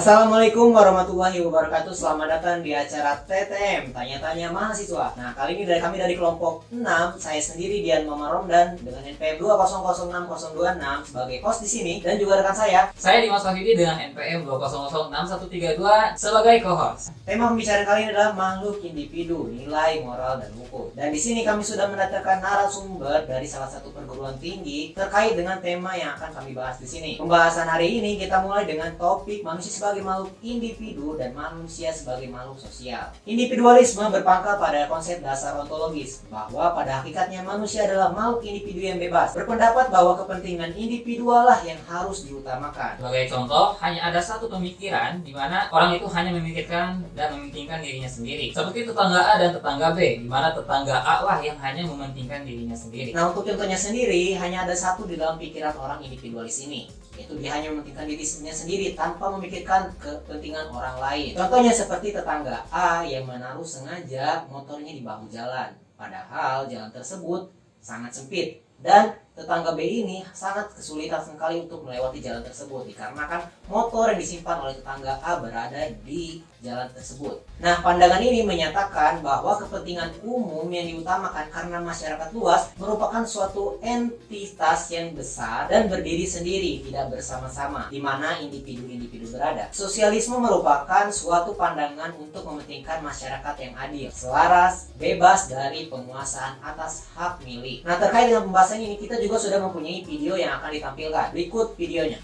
Assalamualaikum warahmatullahi wabarakatuh. Selamat datang di acara TTM Tanya-Tanya Mahasiswa. Nah, kali ini kami dari kelompok 6, saya sendiri Dian Mama Romdan dengan NPM 2006026 sebagai host di sini dan juga rekan Saya Dimas Wahidi dengan NPM 2006132 sebagai co-host. Tema pembicaraan kali ini adalah makhluk individu, nilai, moral, dan hukum. Dan di sini kami sudah mendatangkan narasumber dari salah satu perguruan tinggi terkait dengan tema yang akan kami bahas di sini. Pembahasan hari ini kita mulai dengan topik manusia sebagai makhluk individu dan manusia sebagai makhluk sosial. Individualisme berpangkal pada konsep dasar ontologis bahwa pada hakikatnya manusia adalah makhluk individu yang bebas, berpendapat bahwa kepentingan individual lah yang harus diutamakan. Sebagai contoh, hanya ada satu pemikiran di mana orang itu hanya memikirkan dan mementingkan dirinya sendiri. Seperti tetangga A dan tetangga B, di mana tetangga A lah yang hanya mementingkan dirinya sendiri. Nah, untuk contohnya sendiri, hanya ada satu di dalam pikiran orang individualis ini, yaitu dia hanya mementingkan dirinya sendiri tanpa memikirkan kepentingan orang lain. Contohnya seperti tetangga A yang menaruh sengaja motornya di bahu jalan, padahal jalan tersebut sangat sempit dan tetangga B ini sangat kesulitan sekali untuk melewati jalan tersebut dikarenakan motor yang disimpan oleh tetangga A berada di jalan tersebut. Nah, pandangan ini menyatakan bahwa kepentingan umum yang diutamakan karena masyarakat luas merupakan suatu entitas yang besar dan berdiri sendiri, tidak bersama-sama, di mana individu-individu berada. Sosialisme merupakan suatu pandangan untuk mementingkan masyarakat yang adil, selaras, bebas dari penguasaan atas hak milik. Nah, terkait dengan pembahasan ini kita juga sudah mempunyai video yang akan ditampilkan. Berikut videonya.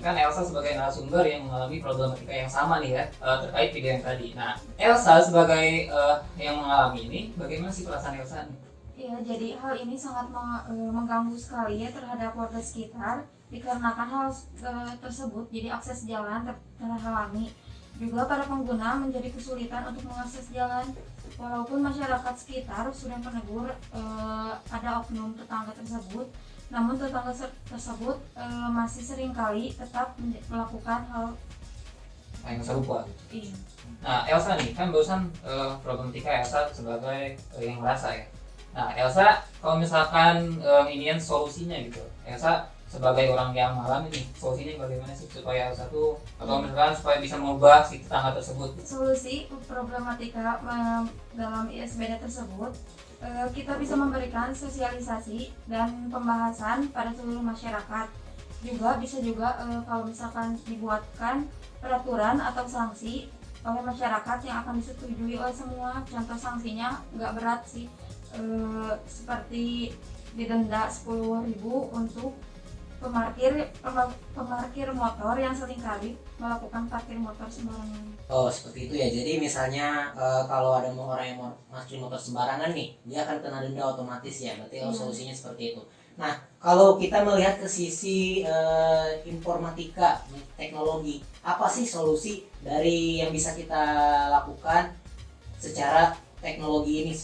Elsa sebagai narasumber yang mengalami problematika yang sama nih ya, terkait video yang tadi. Nah, Elsa sebagai yang mengalami ini, bagaimana sih perasaan Elsa nih? Ya, jadi hal ini sangat mengganggu sekali ya terhadap warga sekitar, dikarenakan hal tersebut jadi akses jalan terhalangi. Juga para pengguna menjadi kesulitan untuk mengakses jalan. Walaupun masyarakat sekitar sudah menegur ada oknum tetangga tersebut, namun tetangga tersebut masih seringkali tetap melakukan hal yang serupa. Iya. Nah, Elsa nih kan barusan problematika Elsa sebagai yang merasa ya. Nah, Elsa kalau misalkan inian solusinya gitu, Elsa sebagai orang yang mengalami nih, solusinya bagaimana sih supaya Elsa tuh atau misalkan supaya bisa mengubah si tetangga tersebut? Solusi problematika dalam ISBD tersebut, kita bisa memberikan sosialisasi dan pembahasan pada seluruh masyarakat. Bisa juga kalau misalkan dibuatkan peraturan atau sanksi oleh masyarakat yang akan disetujui oleh semua. Contoh sanksinya nggak berat sih, seperti didenda 10.000 untuk pemarkir motor yang seringkali melakukan parkir motor sembarangan. Oh, seperti itu ya. Jadi misalnya kalau ada orang yang mau parkir motor sembarangan nih, dia akan kena denda otomatis ya. Berarti solusinya seperti itu. Nah, kalau kita melihat ke sisi informatika, teknologi, apa sih solusi dari yang bisa kita lakukan secara teknologi ini?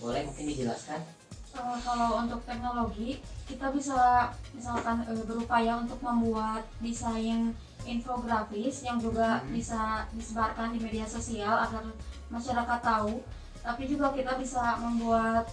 Boleh mungkin dijelaskan? Kalau untuk teknologi, kita bisa misalkan berupaya untuk membuat desain infografis yang juga bisa disebarkan di media sosial agar masyarakat tahu. Tapi juga kita bisa membuat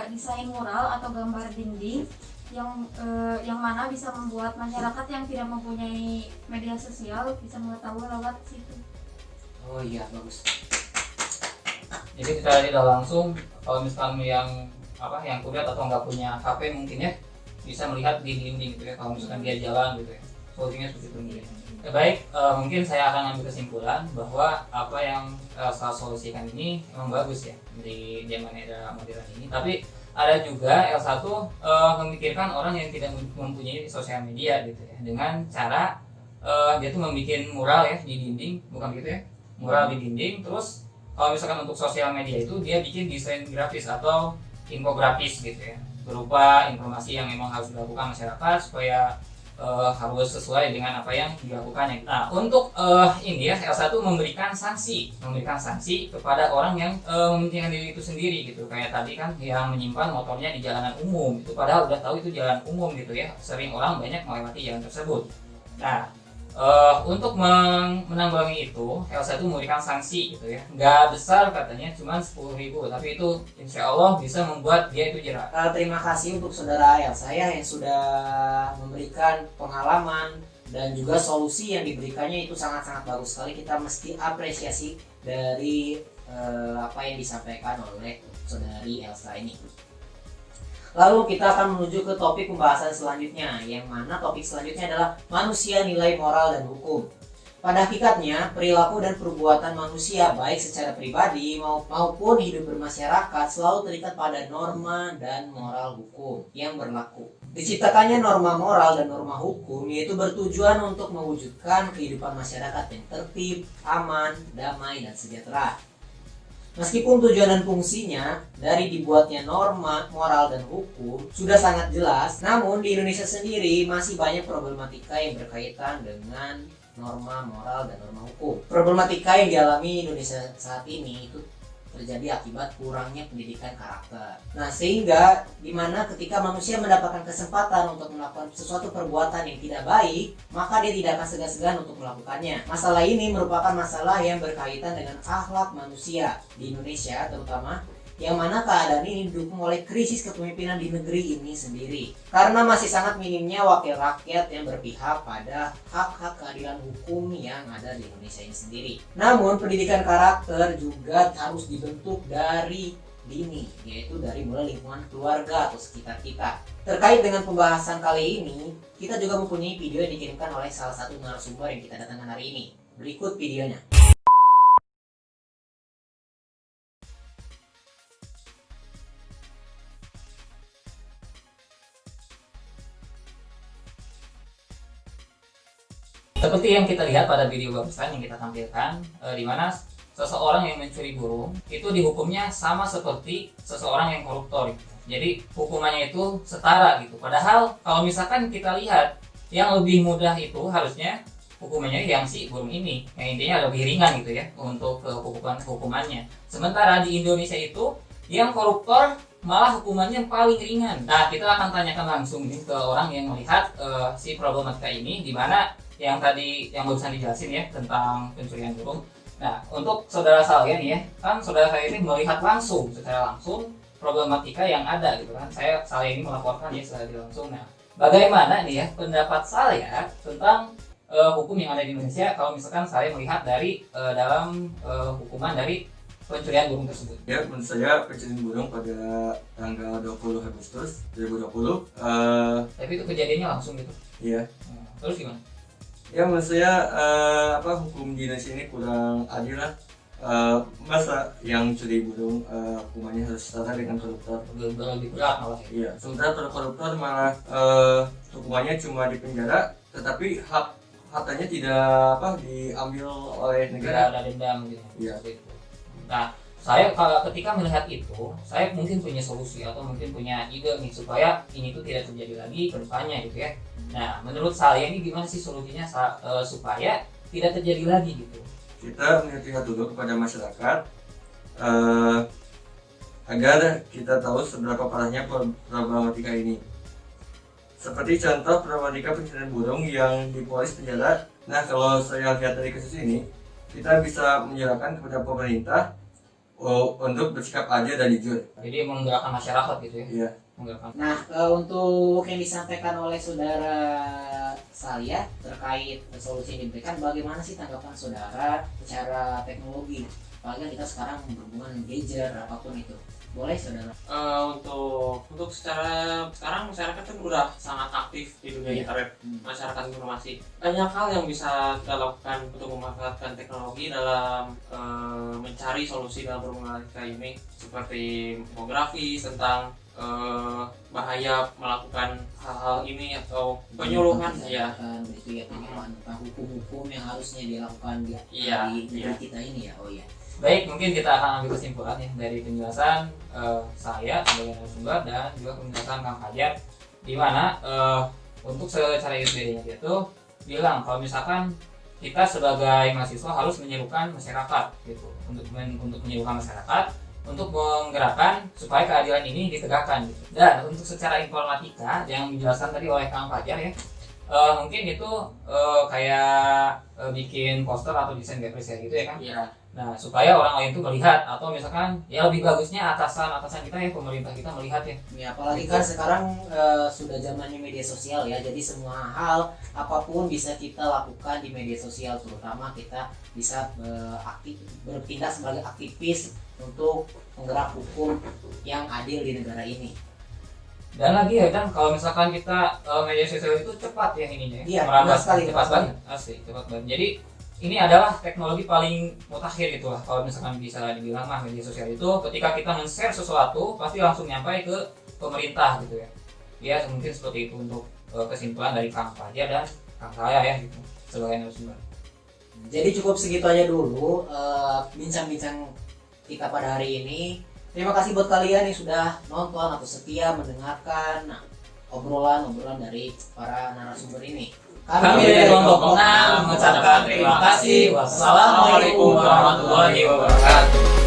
desain mural atau gambar dinding yang mana bisa membuat masyarakat yang tidak mempunyai media sosial bisa mengetahui lewat situ. Oh iya, bagus. Jadi secara tidak langsung kalau misalkan yang kuliah atau nggak punya HP mungkin ya bisa melihat di dinding gitu ya kalau misalkan dia jalan gitu ya, solusinya seperti itu mungkin. Ya, baik, mungkin saya akan ambil kesimpulan bahwa apa yang Elsa solusikan ini memang bagus ya di zaman era modern ini, tapi ada juga Elsa tuh memikirkan orang yang tidak mempunyai sosial media gitu ya, dengan cara dia tuh membuat mural ya di dinding, bukan gitu ya, mural di dinding. Terus kalau misalkan untuk sosial media itu dia bikin desain grafis atau infografis gitu ya, berupa informasi yang memang harus dilakukan masyarakat supaya harus sesuai dengan apa yang dilakukannya. Nah, untuk ini ya, Elsa tuh memberikan sanksi kepada orang yang mementingkan diri itu sendiri gitu. Kayak tadi kan yang menyimpan motornya di jalanan umum, itu padahal udah tahu itu jalan umum gitu ya. Sering orang banyak melewati jalan tersebut. Nah, untuk menanggulangi itu, Elsa itu memberikan sanksi gitu ya. Nggak besar katanya, cuma 10.000, tapi itu insya Allah bisa membuat dia itu jerah. Terima kasih untuk saudara Elsa ya yang sudah memberikan pengalaman dan juga solusi yang diberikannya itu sangat-sangat bagus sekali. Kita mesti apresiasi dari apa yang disampaikan oleh saudari Elsa ini. Lalu kita akan menuju ke topik pembahasan selanjutnya, yang mana topik selanjutnya adalah manusia, nilai moral dan hukum. Pada hakikatnya, perilaku dan perbuatan manusia baik secara pribadi maupun hidup bermasyarakat selalu terikat pada norma dan moral hukum yang berlaku. Diciptakannya norma moral dan norma hukum yaitu bertujuan untuk mewujudkan kehidupan masyarakat yang tertib, aman, damai, dan sejahtera. Meskipun tujuan dan fungsinya dari dibuatnya norma, moral, dan hukum sudah sangat jelas, namun di Indonesia sendiri masih banyak problematika yang berkaitan dengan norma, moral, dan norma hukum. Problematika yang dialami Indonesia saat ini itu terjadi akibat kurangnya pendidikan karakter. Nah, sehingga dimana ketika manusia mendapatkan kesempatan untuk melakukan sesuatu perbuatan yang tidak baik, maka dia tidak akan segan-segan untuk melakukannya. Masalah ini merupakan masalah yang berkaitan dengan akhlak manusia di Indonesia terutama, yang mana keadaan ini didukung oleh krisis kepemimpinan di negeri ini sendiri. Karena masih sangat minimnya wakil rakyat yang berpihak pada hak-hak keadilan hukum yang ada di Indonesia ini sendiri. Namun pendidikan karakter juga harus dibentuk dari dini, yaitu dari mulai lingkungan keluarga atau sekitar kita. Terkait dengan pembahasan kali ini, kita juga mempunyai video yang dikirimkan oleh salah satu narasumber yang kita datangkan hari ini. Berikut videonya. Seperti yang kita lihat pada video barusan yang kita tampilkan, di mana seseorang yang mencuri burung itu dihukumnya sama seperti seseorang yang koruptor. Jadi hukumannya itu setara gitu. Padahal kalau misalkan kita lihat yang lebih mudah itu harusnya hukumannya yang si burung ini, yang intinya lebih ringan gitu ya untuk hukumannya. Sementara di Indonesia itu yang koruptor malah hukumannya paling ringan. Nah, kita akan tanyakan langsung nih ke orang yang melihat si problematika ini, di mana yang tadi yang barusan dijelasin ya tentang pencurian burung. Nah, untuk saudara saya nih ya, kan saudara saya ini melihat secara langsung problematika yang ada gitu kan. Saya ini melaporkan ya secara langsung. Nah, bagaimana nih ya pendapat saya tentang hukum yang ada di Indonesia kalau misalkan saya melihat dari dalam hukuman dari pencurian burung tersebut? Ya, menurut saya pencurian burung pada tanggal 20 Agustus 2020. Tapi itu kejadiannya langsung gitu. Iya. Terus gimana? Ya, menurut saya hukum di Indonesia ini kurang adil lah. Masa yang curi burung hukumannya harus setara dengan koruptor? Lebih berat malah. Iya. Sementara kalau koruptor malah hukumannya cuma di penjara, tetapi hartanya tidak diambil oleh negara. Ada dendam gitu. Iya. Nah, saya ketika melihat itu, saya mungkin punya solusi atau mungkin punya ide nih supaya ini tuh tidak terjadi lagi ke depannya gitu ya. Nah, menurut saya ini gimana sih solusinya supaya tidak terjadi lagi gitu? Kita mengingatkan dulu kepada masyarakat agar kita tahu seberapa parahnya problematika ini. Seperti contoh problematika pencurian burung yang diponis penjara. Nah, kalau saya lihat dari kasus ini, kita bisa menyerahkan kepada pemerintah untuk bersikap adil dan jujur. Jadi menggerakkan masyarakat gitu ya. Iya. Nah, untuk yang disampaikan oleh saudara saya terkait solusi yang diberikan, bagaimana sih tanggapan saudara secara teknologi? Apalagi kita sekarang berhubungan gadget apapun itu. Boleh saudara? Untuk secara sekarang masyarakat kan udah sangat aktif di dunia internet, masyarakat informasi. Banyak hal yang bisa kita lakukan untuk memanfaatkan teknologi dalam mencari solusi dalam problematika ini, seperti infografis tentang bahaya melakukan hal-hal ini atau penyuluhan ya. Itu ya penyuluhan tentang hukum-hukum yang harusnya dilakukan di negeri kita ini ya. Oh iya. Baik, mungkin kita akan ambil kesimpulan ya dari penjelasan saya sebagai narasumber dan juga penjelasan Kang Fajar, di mana untuk secara SBD-nya dia tuh bilang kalau misalkan kita sebagai mahasiswa harus menyerukan masyarakat gitu, untuk menyerukan masyarakat untuk menggerakkan supaya keadilan ini ditegakkan gitu. Dan untuk secara informatika yang dijelaskan tadi oleh Kang Fajar ya, mungkin itu kayak bikin poster atau desain grafis ya gitu ya kan. Iya. Nah, supaya orang lain tuh melihat, atau misalkan ya lebih bagusnya atasan kita ya, pemerintah kita melihat ya. Ya, apalagi kan sekarang sudah zamannya media sosial ya, jadi semua hal apapun bisa kita lakukan di media sosial, terutama kita bisa bertindak sebagai aktivis untuk penggerak hukum yang adil di negara ini. Dan lagi ya kan, kalau misalkan kita media sosial itu cepat ya ininya, Iya, merambat benar sekali, cepat banget, asli cepat banget. Jadi ini adalah teknologi paling mutakhir gitu lah, kalau misalkan bisa dibilang mah media sosial itu ketika kita men-share sesuatu pasti langsung nyampe ke pemerintah gitu ya. Ya mungkin seperti itu untuk kesimpulan dari Kang Fajar dan Kang saya ya gitu sebagai narasumber. Jadi cukup segitu aja dulu bincang-bincang kita pada hari ini. Terima kasih buat kalian yang sudah nonton atau setia mendengarkan obrolan dari para narasumber ini. Kami dari kelompok 6 mengucapkan terima kasih. Wassalamualaikum warahmatullahi wabarakatuh.